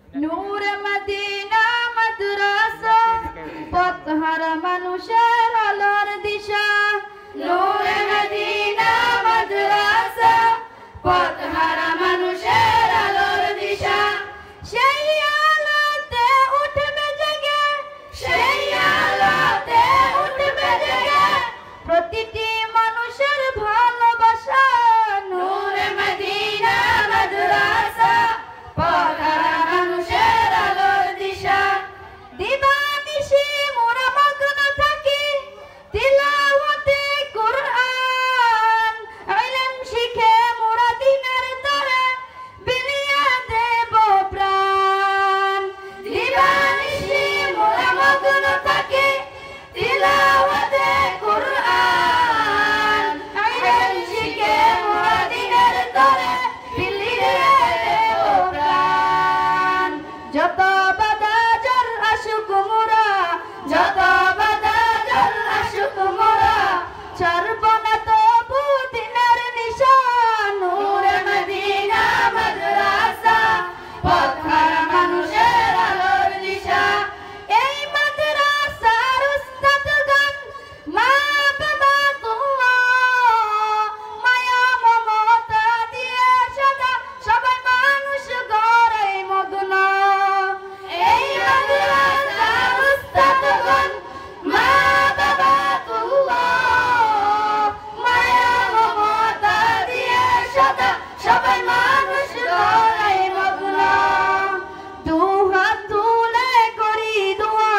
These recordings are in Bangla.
নূরে মদিনা মাদ্রাসা পথহারা মানুষের আলোর দিশা নূরে মদিনা মাদ্রাসা পথহারা মানুষের আলোর দিশা সেই আলোতে উঠবে জেগে সেই আলোতে উঠবে জেগে প্রতিটি মানুষের ভালোবাসা নূরে মদিনা মাদ্রাসা পথহারা মানুষের আলোর দিশা দিবানিশি মোরা মগ্ন থাকি তিলাওয়াতে কুরআন ইলম শিখে মোরা দিনের তরে বিলিয়ে দেব প্রাণ দিবানিশি মোরা মগ্ন থাকি তিলাওয়াতে কুরআন ইলম শিখে মোরা দিনের তরে বিলিয়ে দেব প্রাণ যত বাধা জল আসুক মোরা যত বাধা জল আসুক মোরা ছাড়ব না তবু দিনের নিশান নূরে মদিনা মাদ্রাসা পথহারা মানুষের আলোর দিশা এই মাদ্রাসার উস্তাদগণ মা বাবা তুল্লাহ মায়া মমতা দিয়ে সদা সবাই মানুষ গড়াই মগ্ন এই মাদ্রাসার উস্তাদগণ মা বাবা তুল্লাহ মায়া মমতা দিয়ে সদা সবাই মানুষ গড়াই মগ্ন দুহাত তুলে করি দোয়া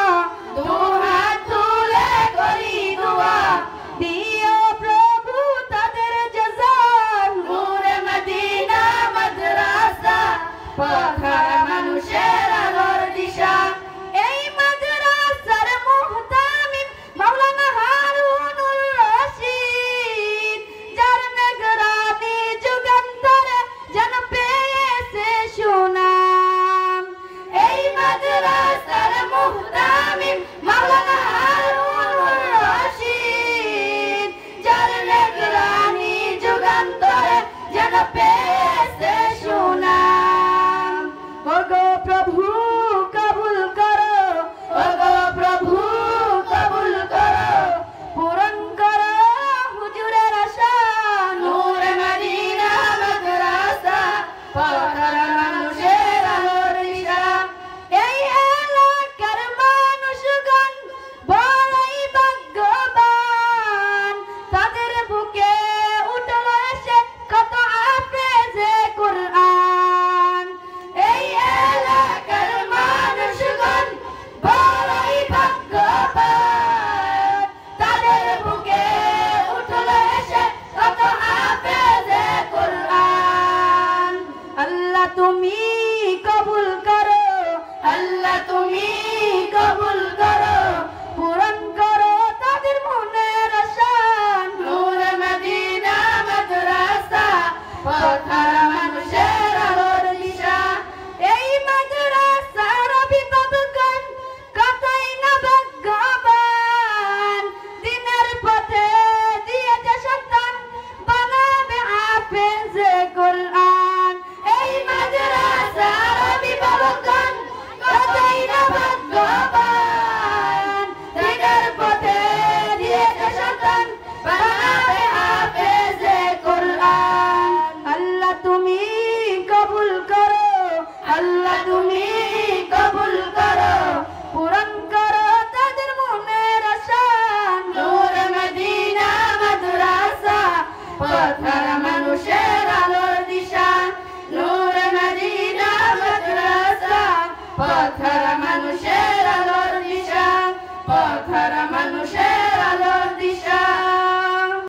দুহাত তুলে করি দোয়া দিও প্রভু তাদের জাযা নূরে মদিনা মাদ্রাসা পথহারা মানুষের আলোর দিশা এই মাদ্রাসার মুহতামিম মাওলানা হারুনুর রশিদ যার নিগরানি যুগান্তরে যেন পেয়েছে সুনাম এই মাদ্রাসার মুহতামিম মাওলানা হারুনুর রশিদ যার নিগরানি যুগান্তরে যেন পেয়েছে সুনাম ওগো প্রভু কবুল করো ওগো প্রভু কবুল করো পূরণ করো হুজুরের আশা নূরে মদিনা মাদ্রাসা পথহারা মানুষের আলোর দিশা এই এলাকার মানুষগণ বড়ই ভাগ্যবান তাদের বুকে উঠল এসে কত হাফেজে কুরআন এই এলাকার মানুষগণ বড়ই ভাগ্যবান তাদের বুকে উঠল এসে কত হাফেজে কুরআন আল্লাহ তুমি কবুল করো আল্লাহ তুমি কবুল করো পূরণ করো তাদের মনের আশা নূরে মদিনা মাদ্রাসা পথহারা মানুষের আলোর দিশা এই মাদ্রাসার অভিভাবকগণ কতই না ভাগ্যবান দিনের পথে দিয়েছে সন্তান বানাবে হাফেজে কুরআন এই মাদ্রাসার অভিভাবকগণ কতই না ভাগ্যবান দিনের পথে দিয়েছে সন্তান বানাবে হাফেজে কুরআন আল্লাহ তুমি কবুল করো আল্লাহ তুমি কবুল করো পূরণ করো তাদের মনের আশা নূরে মদিনা মাদ্রাসা পথহারা মানুষের আলোর দিশা নূরে মদিনা মাদ্রাসা পথহারা মানুষের